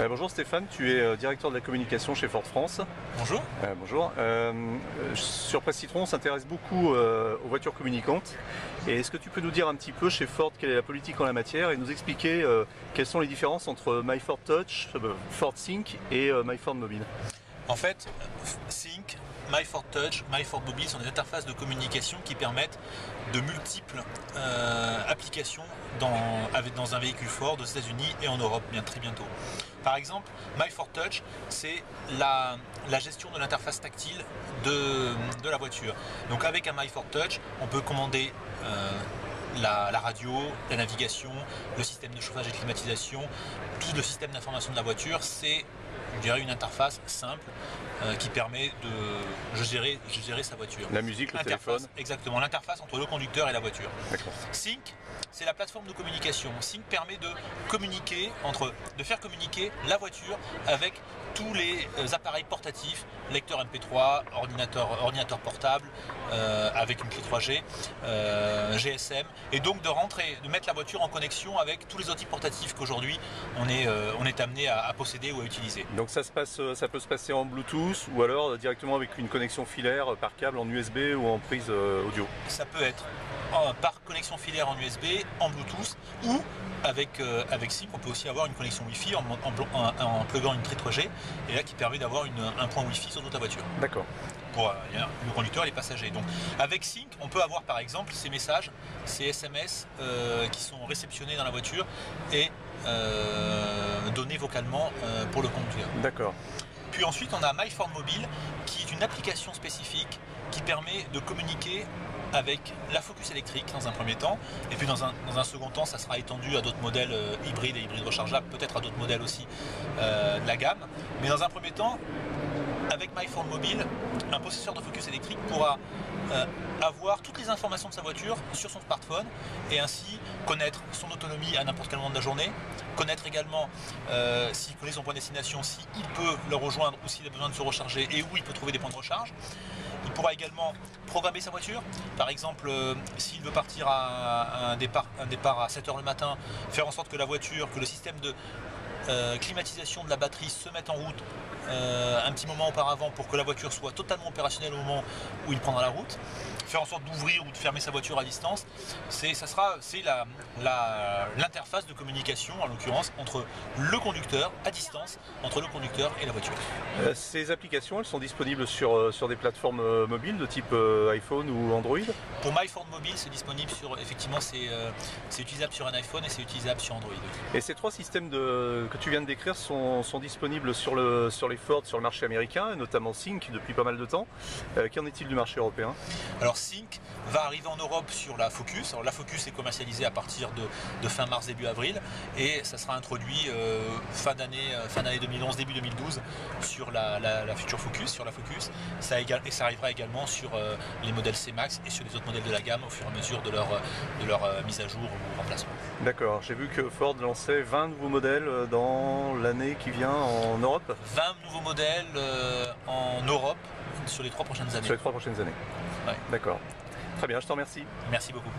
Bonjour Stéphane, tu es directeur de la communication chez Ford France. Bonjour. Bonjour. Sur Presse Citron, on s'intéresse beaucoup aux voitures communicantes. Et est-ce que tu peux nous dire un petit peu chez Ford quelle est la politique en la matière et nous expliquer quelles sont les différences entre MyFord Touch, Ford Sync et MyFord Mobile? En fait, Sync, MyFord Touch, MyFord Mobile sont des interfaces de communication qui permettent de multiples applications dans un véhicule Ford aux États-Unis et en Europe très bientôt. Par exemple, MyFord Touch, c'est la gestion de l'interface tactile de la voiture. Donc avec un MyFord Touch, on peut commander la radio, la navigation, le système de chauffage et climatisation, tout le système d'information de la voiture. C'est, je dirais, une interface simple qui permet de gérer sa voiture. La musique, le téléphone. Exactement, l'interface entre le conducteur et la voiture. Sync, c'est la plateforme de communication. Sync permet de faire communiquer la voiture avec tous les appareils portatifs, lecteur MP3, ordinateur portable, avec une clé 3G, GSM, et donc de mettre la voiture en connexion avec tous les outils portatifs qu'aujourd'hui on est amené à posséder ou à utiliser. Donc ça peut se passer en Bluetooth ou alors directement avec une connexion filaire par câble en USB ou en prise audio? Ça peut être par connexion filaire en USB, en Bluetooth, ou avec Sync, on peut aussi avoir une connexion Wi-Fi en pluguant une clé 3G, et là qui permet d'avoir un point Wi-Fi sur toute la voiture. D'accord. Pour le conducteur et les passagers. Donc avec Sync, on peut avoir par exemple ces messages, ces SMS qui sont réceptionnés dans la voiture et donnés vocalement pour le conducteur. D'accord. Puis ensuite on a MyFord Mobile qui est une application spécifique qui permet de communiquer avec la Focus électrique dans un premier temps, et puis dans un second temps ça sera étendu à d'autres modèles hybrides et hybrides rechargeables, peut-être à d'autres modèles aussi de la gamme. Mais dans un premier temps, avec MyFord Mobile, un possesseur de Focus électrique pourra avoir toutes les informations de sa voiture sur son smartphone et ainsi connaître son autonomie à n'importe quel moment de la journée, connaître également s'il connaît son point de destination, s'il peut le rejoindre ou s'il a besoin de se recharger et où il peut trouver des points de recharge. Il pourra également programmer sa voiture, par exemple s'il veut partir à un départ à 7h le matin, faire en sorte que le système de climatisation de la batterie se mette en route un petit moment auparavant pour que la voiture soit totalement opérationnelle au moment où il prendra la route, faire en sorte d'ouvrir ou de fermer sa voiture à distance. C'est l'interface de communication en l'occurrence entre le conducteur à distance, entre le conducteur et la voiture. Ces applications, elles sont disponibles sur des plateformes mobiles de type iPhone ou Android? Pour MyFord Mobile, c'est disponible effectivement c'est utilisable sur un iPhone et c'est utilisable sur Android. Et ces trois systèmes que tu viens de décrire sont disponibles sur les Ford, sur le marché américain, notamment Sync depuis pas mal de temps. Qu'en est-il du marché européen? Alors Sync va arriver en Europe sur la Focus. Alors la Focus est commercialisée à partir de fin mars, début avril, et ça sera introduit fin d'année 2011, début 2012 sur la future Focus, sur la Focus. Et ça arrivera également sur les modèles C-Max et sur les autres modèles de la gamme au fur et à mesure de leur mise à jour ou remplacement. D'accord, j'ai vu que Ford lançait 20 nouveaux modèles dans l'année qui vient en Europe. 20 nouveaux modèles en Europe sur les 3 prochaines années. Sur les 3 prochaines années. Ouais. D'accord. Très bien, je te remercie. Merci beaucoup.